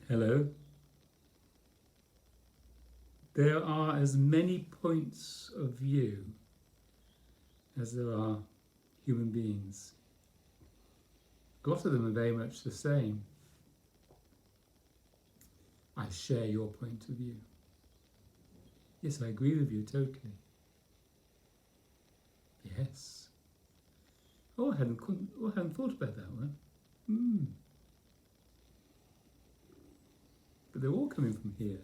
Hello. There are as many points of view as there are human beings. A lot of them are very much the same. I share your point of view. Yes, I agree with you totally. Yes. I hadn't thought about that one. But they're all coming from here.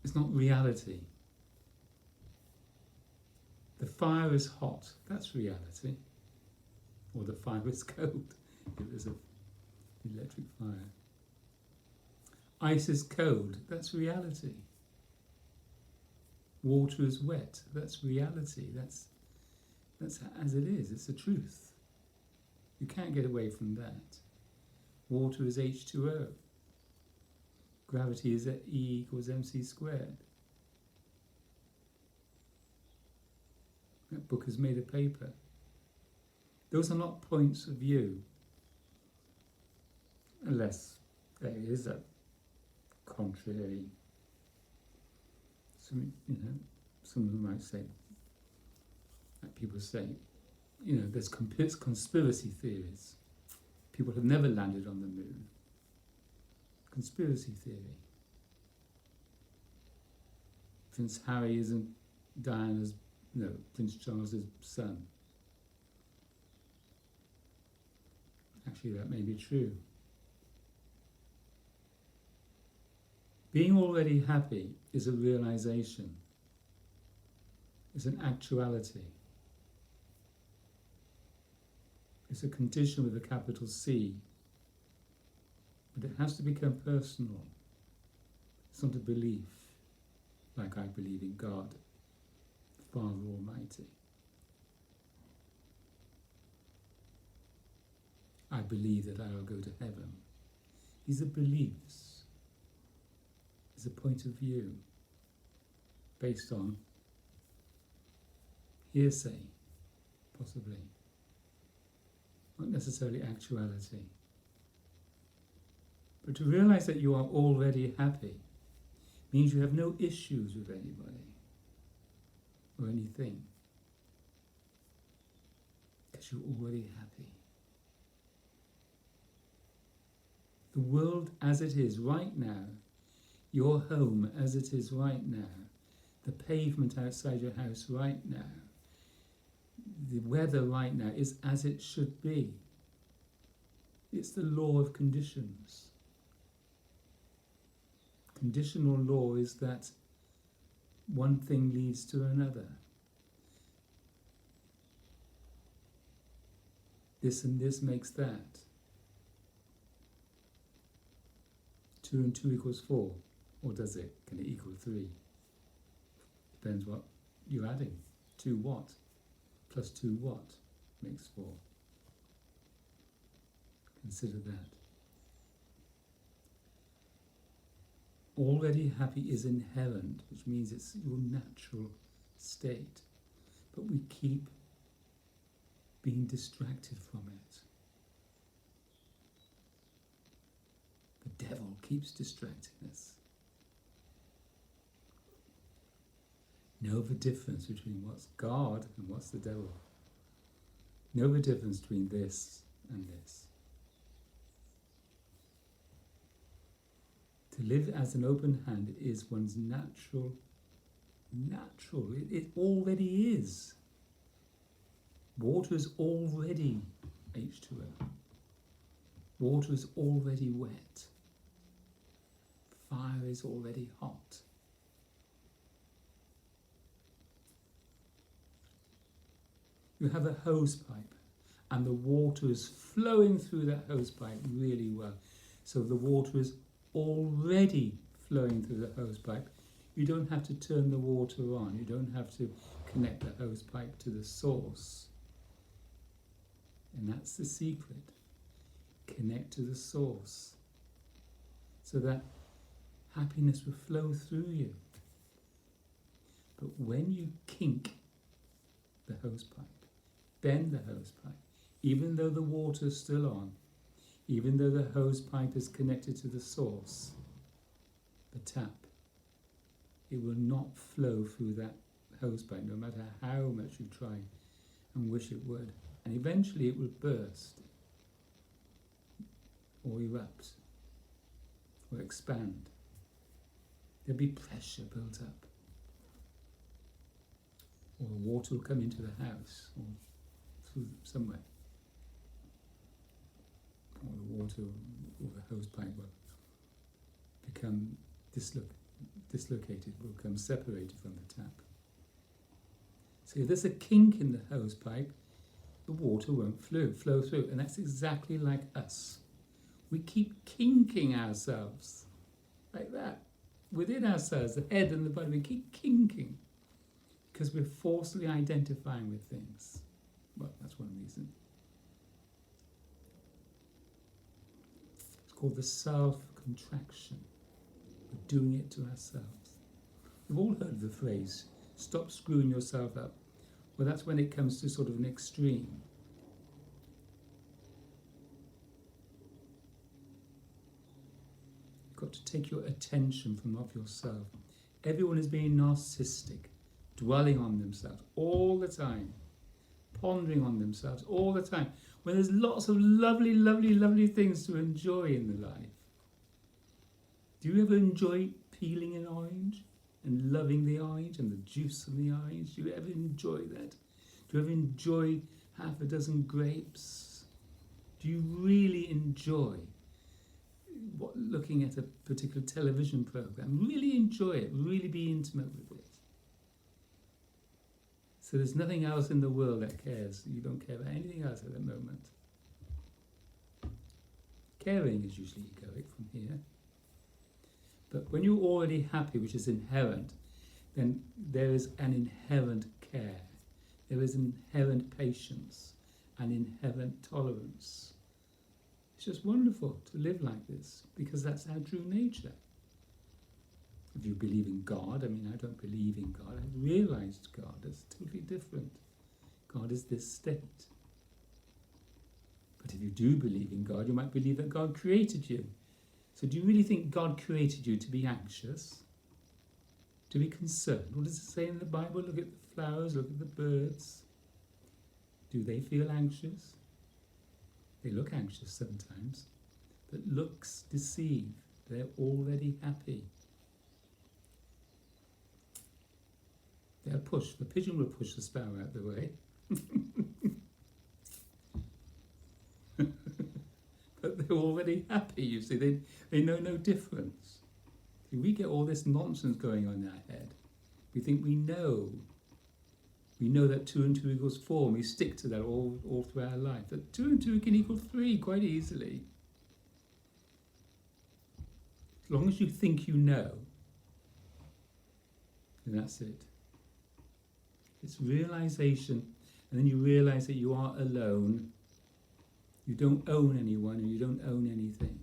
It's not reality. The fire is hot, that's reality. Or the fire is cold, if there's an electric fire. Ice is cold, that's reality. Water is wet, that's reality. That's as it is, it's the truth. You can't get away from that. Water is H2O. Gravity is E equals mc squared. That book is made of paper. Those are not points of view. Unless there is a contrary. Someone might say, like people say, there's conspiracy theories. People have never landed on the moon. Conspiracy theory. Prince Harry isn't Prince Charles's son. Actually, that may be true. Being already happy is a realization. It's an actuality. It's a condition with a capital C. But it has to become personal. It's not a belief, like I believe in God, the Father Almighty. I believe that I will go to heaven. These are beliefs. It's a point of view based on hearsay, possibly, not necessarily actuality. But to realize that you are already happy means you have no issues with anybody or anything, because you're already happy. The world as it is right now, your home as it is right now, the pavement outside your house right now, the weather right now is as it should be. It's the law of conditions. Conditional law is that one thing leads to another. This and this makes that. 2 and 2 equals 4. Or does it? Can it equal 3? Depends what you're adding. 2 what? Plus 2 what? Makes 4. Consider that. Already happy is inherent, which means it's your natural state. But we keep being distracted from it. The devil keeps distracting us. Know the difference between what's God and what's the devil. Know the difference between this and this. To live as an open hand is one's natural. It already is. Water is already H2O. Water is already wet. Fire is already hot. You have a hose pipe and the water is flowing through that hose pipe really well. So the water is already flowing through the hose pipe. You don't have to turn the water on. You don't have to connect the hose pipe to the source. And that's the secret. Connect to the source so that happiness will flow through you. But when you kink the hose pipe, bend the hose pipe, even though the water's still on, Even though the hose pipe is connected to the source, the tap, it will not flow through that hose pipe, no matter how much you try and wish it would. And eventually it will burst, or erupt, or expand. There'll be pressure built up. Or the water will come into the house, or through somewhere. Or the water or the hose pipe will become dislocated, will become separated from the tap. So if there's a kink in the hose pipe, the water won't flow through. And that's exactly like us. We keep kinking ourselves like that. Within ourselves, the head and the body, we keep kinking because we're forcefully identifying with things. Well, that's one reason. It's called the self-contraction. We're doing it to ourselves. We've all heard the phrase, stop screwing yourself up. Well, that's when it comes to sort of an extreme. You've got to take your attention from off yourself. Everyone is being narcissistic, dwelling on themselves all the time, pondering on themselves all the time, when there's lots of lovely, lovely, lovely things to enjoy in the life. Do you ever enjoy peeling an orange and loving the orange and the juice of the orange? Do you ever enjoy that? Do you ever enjoy half a dozen grapes? Do you really enjoy looking at a particular television program? Really enjoy it, really be intimate with it. So there's nothing else in the world that cares. You don't care about anything else at the moment. Caring is usually egoic from here. But when you're already happy, which is inherent, then there is an inherent care. There is inherent patience and inherent tolerance. It's just wonderful to live like this, because that's our true nature. If you believe in God, I mean, I don't believe in God. I've realized God. That's totally different. God is this state. But if you do believe in God, you might believe that God created you. So do you really think God created you to be anxious? To be concerned? What does it say in the Bible? Look at the flowers, look at the birds. Do they feel anxious? They look anxious sometimes, but looks deceive. They're already happy. They'll push. The pigeon will push the sparrow out of the way. But they're already happy, you see. They know no difference. See, we get all this nonsense going on in our head. We think we know. We know that 2 and 2 equals 4, and we stick to that all through our life. That 2 and 2 can equal 3 quite easily. As long as you think you know, then that's it. It's realization, and then you realize that you are alone. You don't own anyone, and you don't own anything.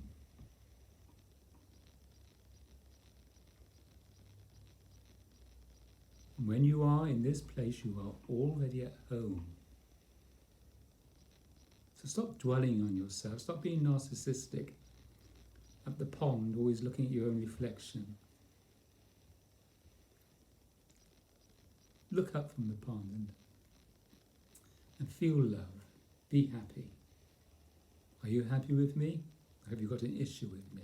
And when you are in this place, you are already at home. So stop dwelling on yourself. Stop being narcissistic at the pond, always looking at your own reflection. Look up from the pond and feel love. Be happy. Are you happy with me? Or have you got an issue with me?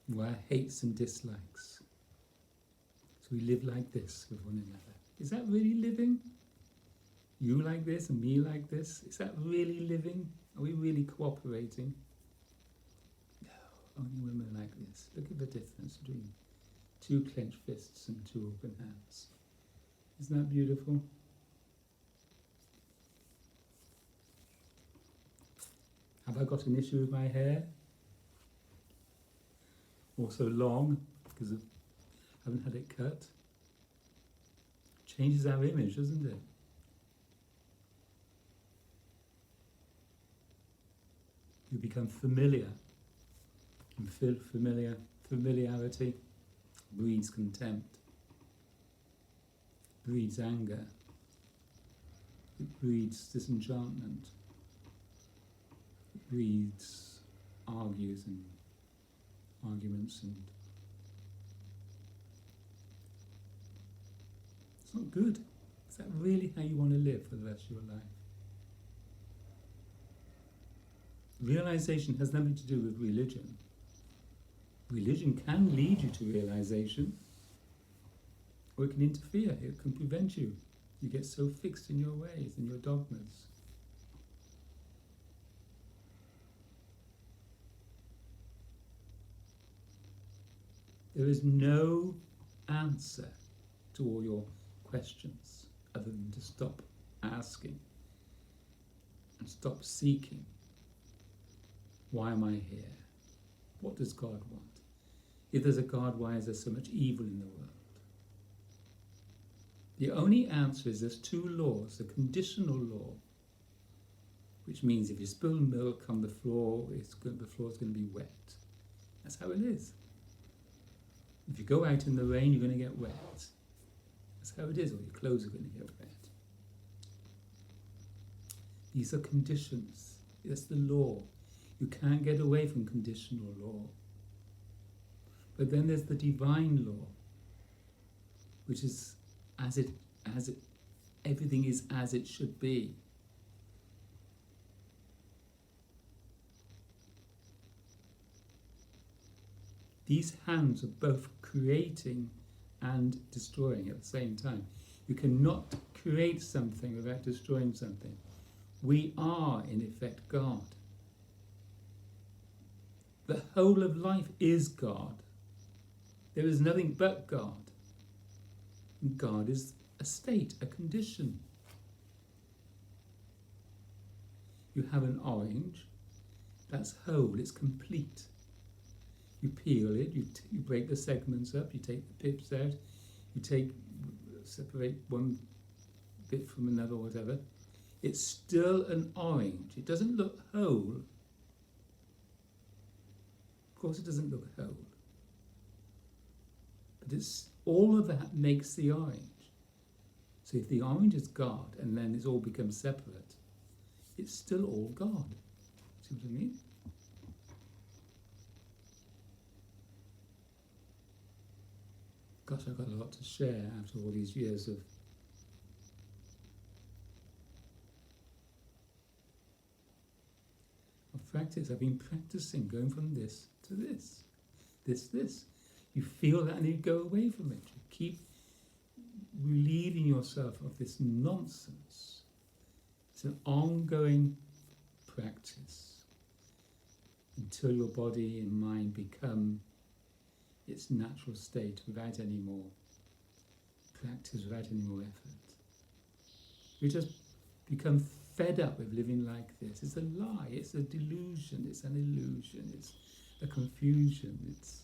Where hates and dislikes. So we live like this with one another. Is that really living? You like this and me like this? Is that really living? Are we really cooperating? No, only women like this. Look at the difference between 2 clenched fists and 2 open hands. Isn't that beautiful? Have I got an issue with my hair? Also long, because I haven't had it cut. Changes our image, doesn't it? You become familiar. And familiarity breeds contempt, breeds anger, breeds disenchantment, breeds arguments, and it's not good. Is that really how you want to live for the rest of your life? Realization has nothing to do with religion. Religion can lead you to realization, or it can interfere, it can prevent you. You get so fixed in your ways, in your dogmas. There is no answer to all your questions other than to stop asking and stop seeking. Why am I here? What does God want? If there's a God, why is there so much evil in the world? The only answer is there's two laws. The conditional law, which means if you spill milk on the floor, the floor's going to be wet. That's how it is. If you go out in the rain, you're going to get wet. That's how it is, or your clothes are going to get wet. These are conditions. That's the law. You can't get away from conditional law. But then there's the divine law, which is everything is as it should be. These hands are both creating and destroying at the same time. You cannot create something without destroying something. We are, in effect, God. The whole of life is God. There is nothing but God. And God is a state, a condition. You have an orange, that's whole, it's complete. You peel it, you break the segments up, you take the pips out, separate one bit from another or whatever. It's still an orange. It doesn't look whole. Of course it doesn't look whole. But it's all of that makes the orange. So if the orange is God and then it's all becomes separate, it's still all God. See what I mean? Gosh, I've got a lot to share after all these years of practice. I've been practicing, going from this to this. You feel that and you go away from it. You keep relieving yourself of this nonsense. It's an ongoing practice until your body and mind become its natural state without any more practice, without any more effort. We just become fed up with living like this. It's a lie, it's a delusion, it's an illusion, it's a confusion, it's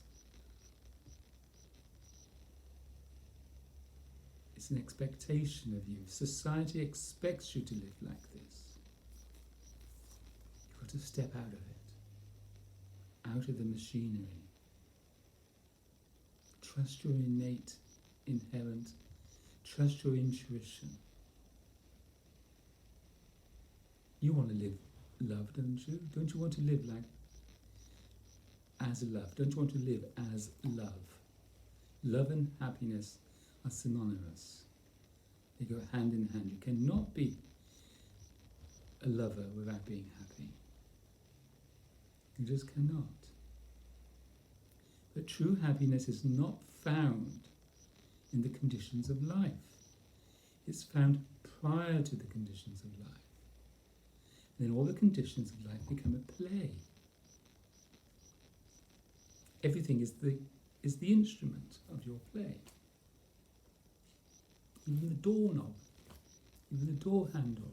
an expectation of you. Society expects you to live like this. You've got to step out of it, out of the machinery. Trust your innate, inherent, trust your intuition. You want to live love, don't you? Don't you want to live like as love? Don't you want to live as love? Love and happiness are synonymous. They go hand in hand. You cannot be a lover without being happy. You just cannot. But true happiness is not found in the conditions of life. It's found prior to the conditions of life. And then all the conditions of life become a play. Everything is the instrument of your play. Even the doorknob, even the door handle,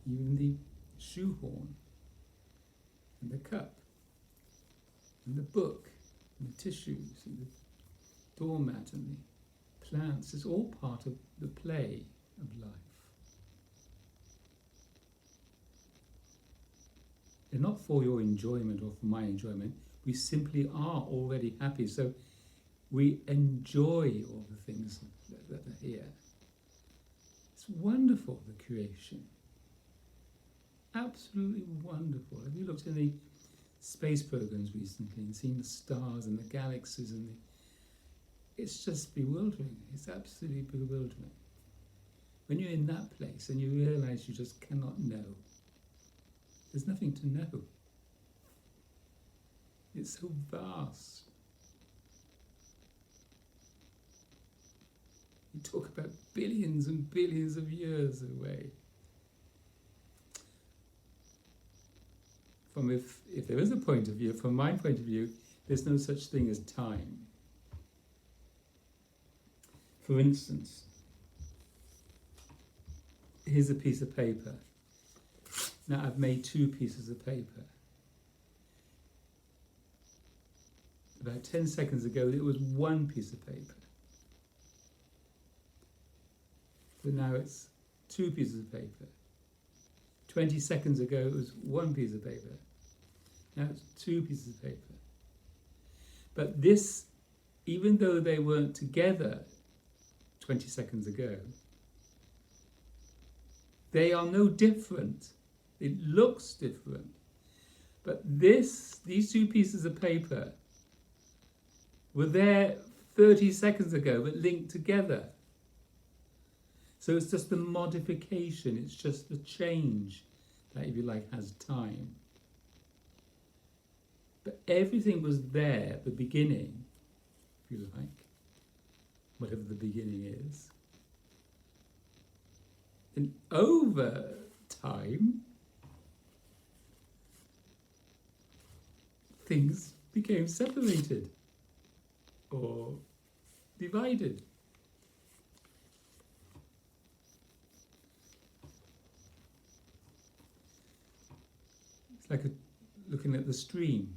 even the shoehorn, and the cup, and the book, and the tissues, and the doormat, and the plants. It's all part of the play of life. They're not for your enjoyment or for my enjoyment. We simply are already happy. So we enjoy all the things that are here. It's wonderful, the creation. Absolutely wonderful. Have you looked in the space programs recently and seen the stars and the galaxies and it's just bewildering. It's absolutely bewildering. When you're in that place and you realise you just cannot know, there's nothing to know. It's so vast. You talk about billions and billions of years away. If there is a point of view, from my point of view, there's no such thing as time. For instance, here's a piece of paper. Now I've made two pieces of paper. About 10 seconds ago, it was one piece of paper. But now it's two pieces of paper. 20 seconds ago, it was one piece of paper. Now it's two pieces of paper. But this, even though they weren't together 20 seconds ago, they are no different. It looks different. But these two pieces of paper were there 30 seconds ago, but linked together. So it's just the modification, it's just the change that, if you like, has time. But everything was there at the beginning, if you like, whatever the beginning is. And over time, things became separated or divided. It's like looking at the stream.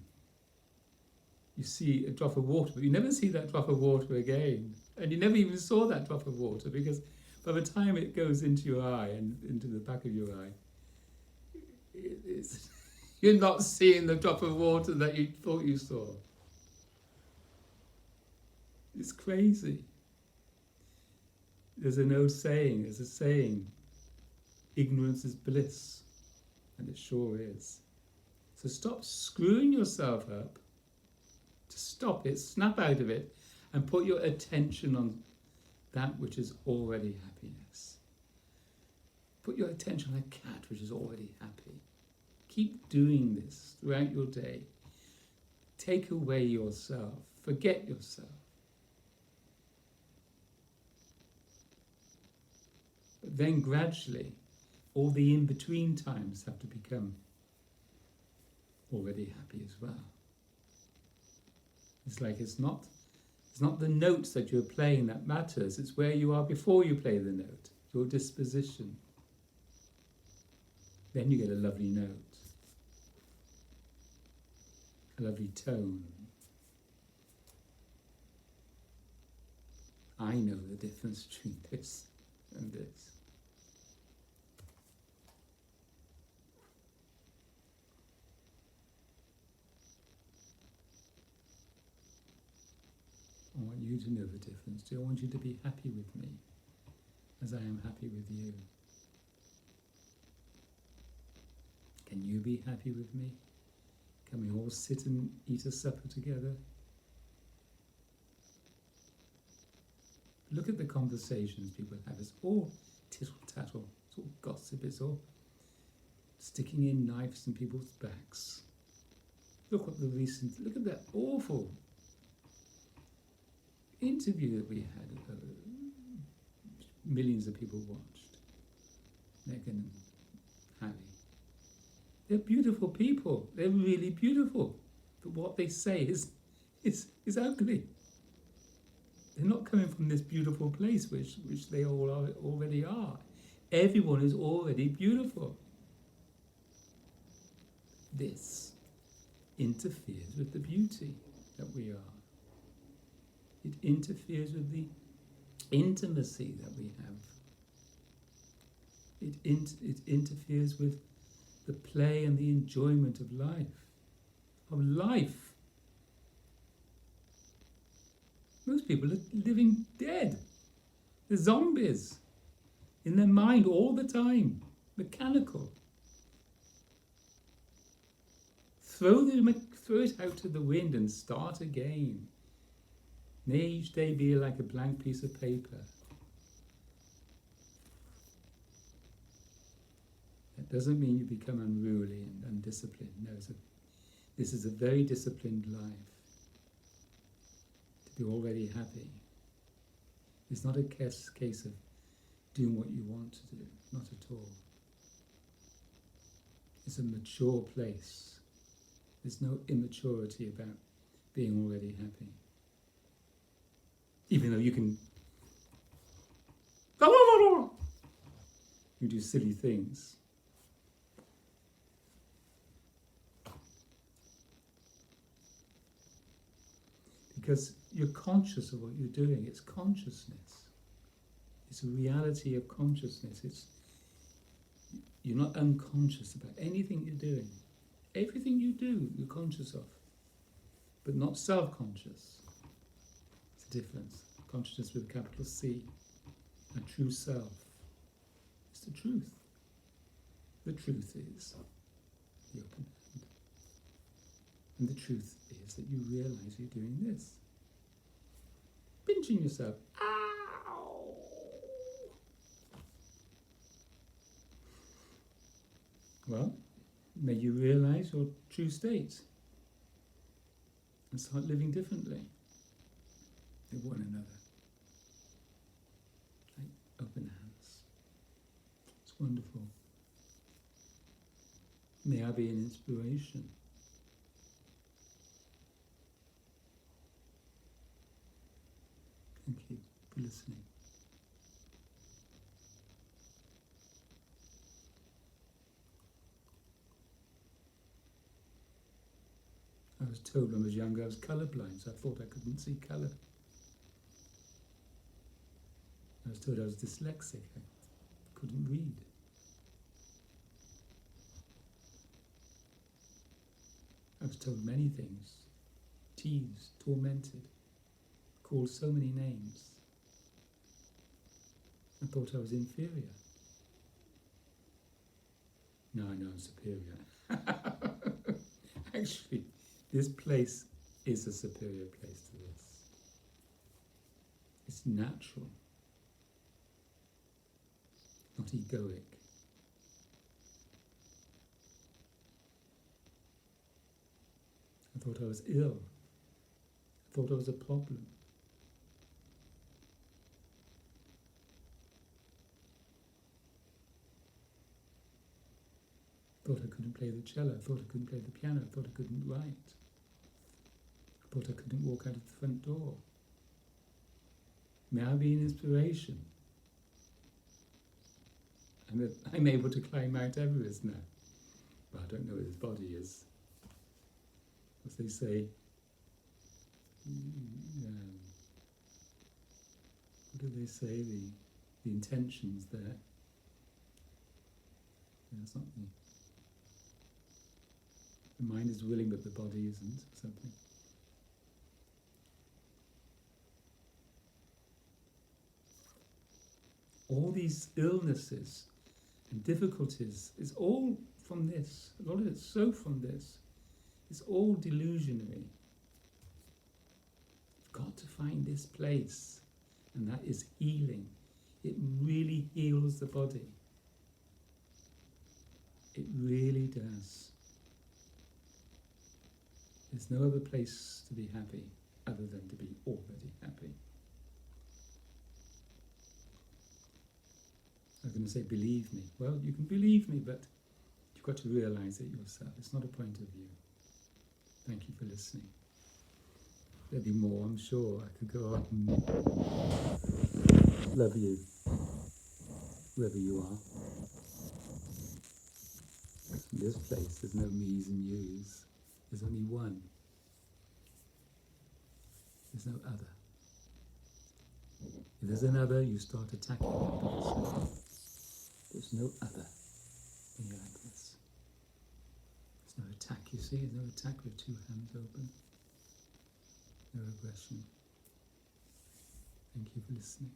You see a drop of water, but you never see that drop of water again. And you never even saw that drop of water, because by the time it goes into your eye and into the back of your eye, you're not seeing the drop of water that you thought you saw. It's crazy. There's an old saying, ignorance is bliss, and it sure is. So stop screwing yourself up, to stop it, snap out of it, and put your attention on that which is already happiness. Put your attention on a cat which is already happy. Keep doing this throughout your day. Take away yourself, forget yourself. But then gradually, all the in-between times have to become already happy as well. It's like it's not the notes that you're playing that matters, it's where you are before you play the note, your disposition. Then you get a lovely note, a lovely tone. I know the difference between this and this. I want you to know the difference. I want you to be happy with me as I am happy with you. Can you be happy with me? Can we all sit and eat a supper together? Look at the conversations people have. It's all tittle-tattle. It's all gossip. It's all sticking in knives in people's backs. Look at that awful interview that we had, millions of people watched, Meghan and Harry. They're beautiful people. They're really beautiful. But what they say is ugly. They're not coming from this beautiful place which they all already are. Everyone is already beautiful. This interferes with the beauty that we are. It interferes with the intimacy that we have. It interferes with the play and the enjoyment of life. Most people are living dead. They're zombies. in their mind all the time, mechanical. Throw it out to the wind and start again. May each day be like a blank piece of paper. That doesn't mean you become unruly and undisciplined. No, this is a very disciplined life. To be already happy. It's not a case of doing what you want to do. Not at all. It's a mature place. There's no immaturity about being already happy. Even though you can you do silly things. Because you're conscious of what you're doing. It's consciousness. It's a reality of consciousness. You're not unconscious about anything you're doing. Everything you do, you're conscious of, but not self-conscious. It's a difference. Consciousness with a capital C, a true self. It's the truth. The truth is the open hand. And the truth is that you realise you're doing this. Pinching yourself. Ow! Well, may you realise your true state and start living differently with one another. Like open hands. It's wonderful. May I be an inspiration. Thank you for listening. I was told when I was younger I was colourblind, so I thought I couldn't see colour. I was told I was dyslexic, I couldn't read. I was told many things, teased, tormented, called so many names. I thought I was inferior. Now I know I'm superior. Actually, this place is a superior place to this. It's natural, not egoic. I thought I was ill. I thought I was a problem. I thought I couldn't play the cello. I thought I couldn't play the piano. I thought I couldn't write. I thought I couldn't walk out of the front door. May I be an inspiration? I'm able to climb Mount Everest now. Well, I don't know where his body is. As they say, what do they say? The intention's there. It's not the mind is willing, but the body isn't, or something. All these illnesses and difficulties is all from this. A lot of it's so from this. It's all delusionary. You've got to find this place, and that is healing. It really heals the body. It really does. There's no other place to be happy other than to be already happy. I was going to say, believe me. Well, you can believe me, but you've got to realise it yourself. It's not a point of view. Thank you for listening. There'll be more, I'm sure. I could go on. Love you, wherever you are. In this place, there's no me's and you's. There's only one. There's no other. If there's another, you start attacking that person. There's no other when you're like this. There's no attack, you see? There's no attack with two hands open. No aggression. Thank you for listening.